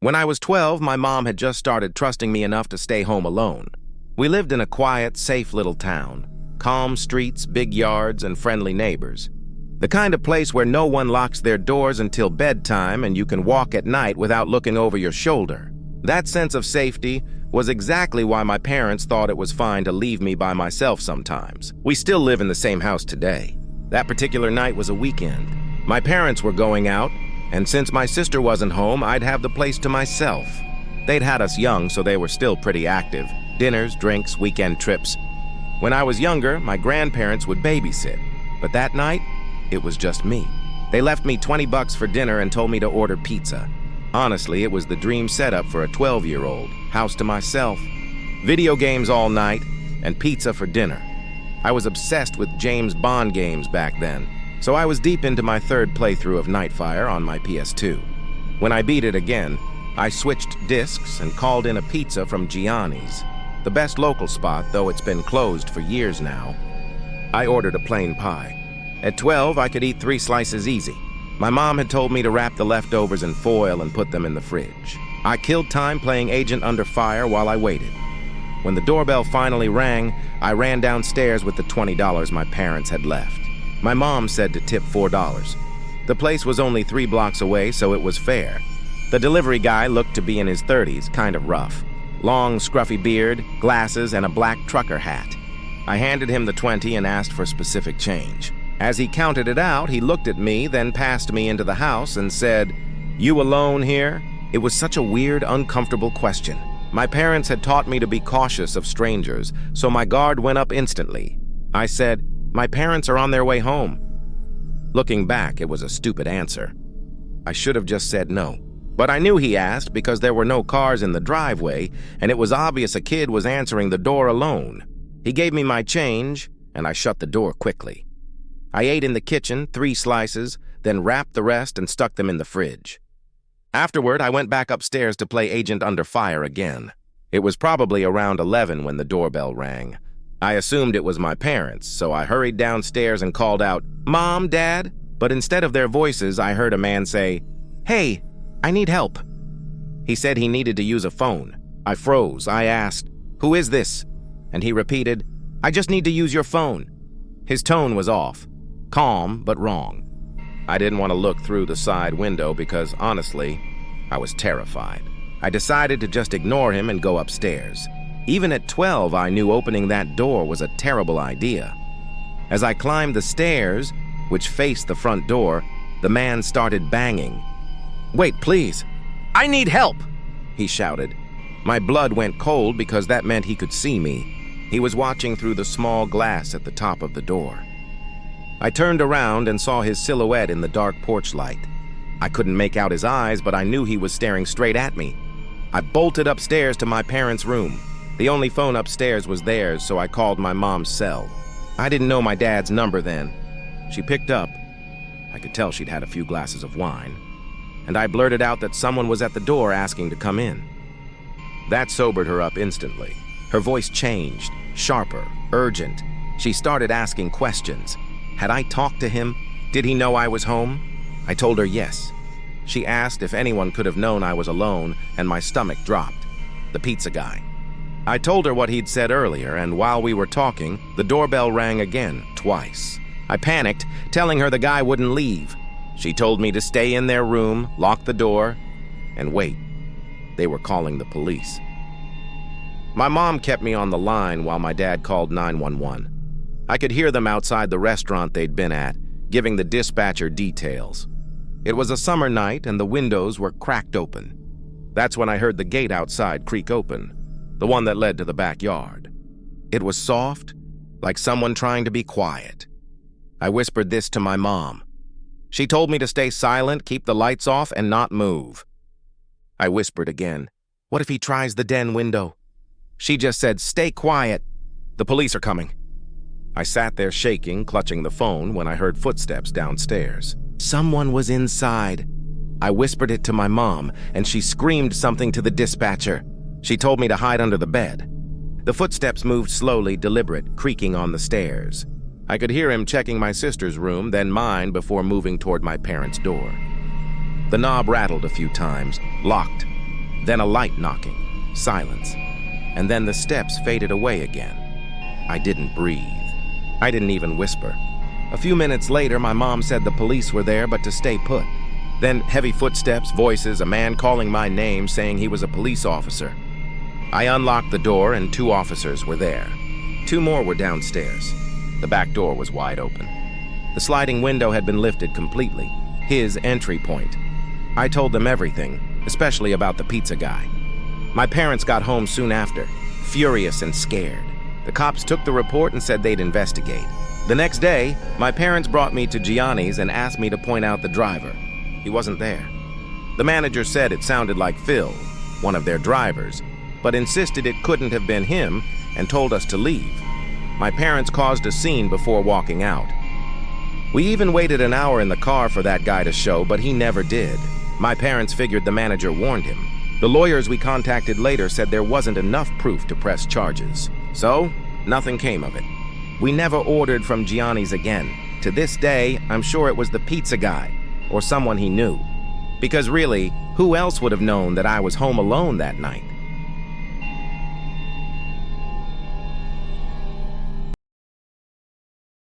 When I was 12, my mom had just started trusting me enough to stay home alone. We lived in a quiet, safe little town. Calm streets, big yards, and friendly neighbors. The kind of place where no one locks their doors until bedtime and you can walk at night without looking over your shoulder. That sense of safety was exactly why my parents thought it was fine to leave me by myself sometimes. We still live in the same house today. That particular night was a weekend. My parents were going out, and since my sister wasn't home, I'd have the place to myself. They'd had us young, so they were still pretty active. Dinners, drinks, weekend trips. When I was younger, my grandparents would babysit, but that night, it was just me. They left me $20 for dinner and told me to order pizza. Honestly, it was the dream setup for a 12-year-old, house to myself, video games all night, and pizza for dinner. I was obsessed with James Bond games back then, so I was deep into my third playthrough of Nightfire on my PS2. When I beat it again, I switched discs and called in a pizza from Gianni's, the best local spot, though it's been closed for years now. I ordered a plain pie. At 12, I could eat 3 slices easy. My mom had told me to wrap the leftovers in foil and put them in the fridge. I killed time playing Agent Under Fire while I waited. When the doorbell finally rang, I ran downstairs with the $20 my parents had left. My mom said to tip $4. The place was only 3 blocks away, so it was fair. The delivery guy looked to be in his 30s, kind of rough. Long, scruffy beard, glasses, and a black trucker hat. I handed him the 20 and asked for specific change. As he counted it out, he looked at me, then passed me into the house and said, "You alone here?" It was such a weird, uncomfortable question. My parents had taught me to be cautious of strangers, so my guard went up instantly. I said, "My parents are on their way home." Looking back, it was a stupid answer. I should have just said no. But I knew he asked because there were no cars in the driveway, and it was obvious a kid was answering the door alone. He gave me my change, and I shut the door quickly. I ate in the kitchen, 3 slices, then wrapped the rest and stuck them in the fridge. Afterward, I went back upstairs to play Agent Under Fire again. It was probably around 11 when the doorbell rang. I assumed it was my parents, so I hurried downstairs and called out, "Mom, Dad?" But instead of their voices, I heard a man say, "Hey, I need help." He said he needed to use a phone. I froze. I asked, "Who is this?" And he repeated, "I just need to use your phone." His tone was off. Calm, but wrong. I didn't want to look through the side window because, honestly, I was terrified. I decided to just ignore him and go upstairs. Even at 12, I knew opening that door was a terrible idea. As I climbed the stairs, which faced the front door, the man started banging. "Wait, please. I need help!" he shouted. My blood went cold because that meant he could see me. He was watching through the small glass at the top of the door. I turned around and saw his silhouette in the dark porch light. I couldn't make out his eyes, but I knew he was staring straight at me. I bolted upstairs to my parents' room. The only phone upstairs was theirs, so I called my mom's cell. I didn't know my dad's number then. She picked up. I could tell she'd had a few glasses of wine. And I blurted out that someone was at the door asking to come in. That sobered her up instantly. Her voice changed, sharper, urgent. She started asking questions. Had I talked to him? Did he know I was home? I told her yes. She asked if anyone could have known I was alone, and my stomach dropped. The pizza guy. I told her what he'd said earlier, and while we were talking, the doorbell rang again, twice. I panicked, telling her the guy wouldn't leave. She told me to stay in their room, lock the door, and wait. They were calling the police. My mom kept me on the line while my dad called 911. I could hear them outside the restaurant they'd been at, giving the dispatcher details. It was a summer night and the windows were cracked open. That's when I heard the gate outside creak open, the one that led to the backyard. It was soft, like someone trying to be quiet. I whispered this to my mom. She told me to stay silent, keep the lights off, and not move. I whispered again, "What if he tries the den window?" She just said, "Stay quiet. The police are coming." I sat there shaking, clutching the phone when I heard footsteps downstairs. Someone was inside. I whispered it to my mom, and she screamed something to the dispatcher. She told me to hide under the bed. The footsteps moved slowly, deliberate, creaking on the stairs. I could hear him checking my sister's room, then mine before moving toward my parents' door. The knob rattled a few times, locked. Then a light knocking, silence, and then the steps faded away again. I didn't breathe. I didn't even whisper. A few minutes later, my mom said the police were there, but to stay put. Then heavy footsteps, voices, a man calling my name saying he was a police officer. I unlocked the door and 2 officers were there. 2 more were downstairs. The back door was wide open. The sliding window had been lifted completely, his entry point. I told them everything, especially about the pizza guy. My parents got home soon after, furious and scared. The cops took the report and said they'd investigate. The next day, my parents brought me to Gianni's and asked me to point out the driver. He wasn't there. The manager said it sounded like Phil, one of their drivers, but insisted it couldn't have been him and told us to leave. My parents caused a scene before walking out. We even waited an hour in the car for that guy to show, but he never did. My parents figured the manager warned him. The lawyers we contacted later said there wasn't enough proof to press charges. So, nothing came of it. We never ordered from Gianni's again. To this day, I'm sure it was the pizza guy, or someone he knew. Because really, who else would have known that I was home alone that night?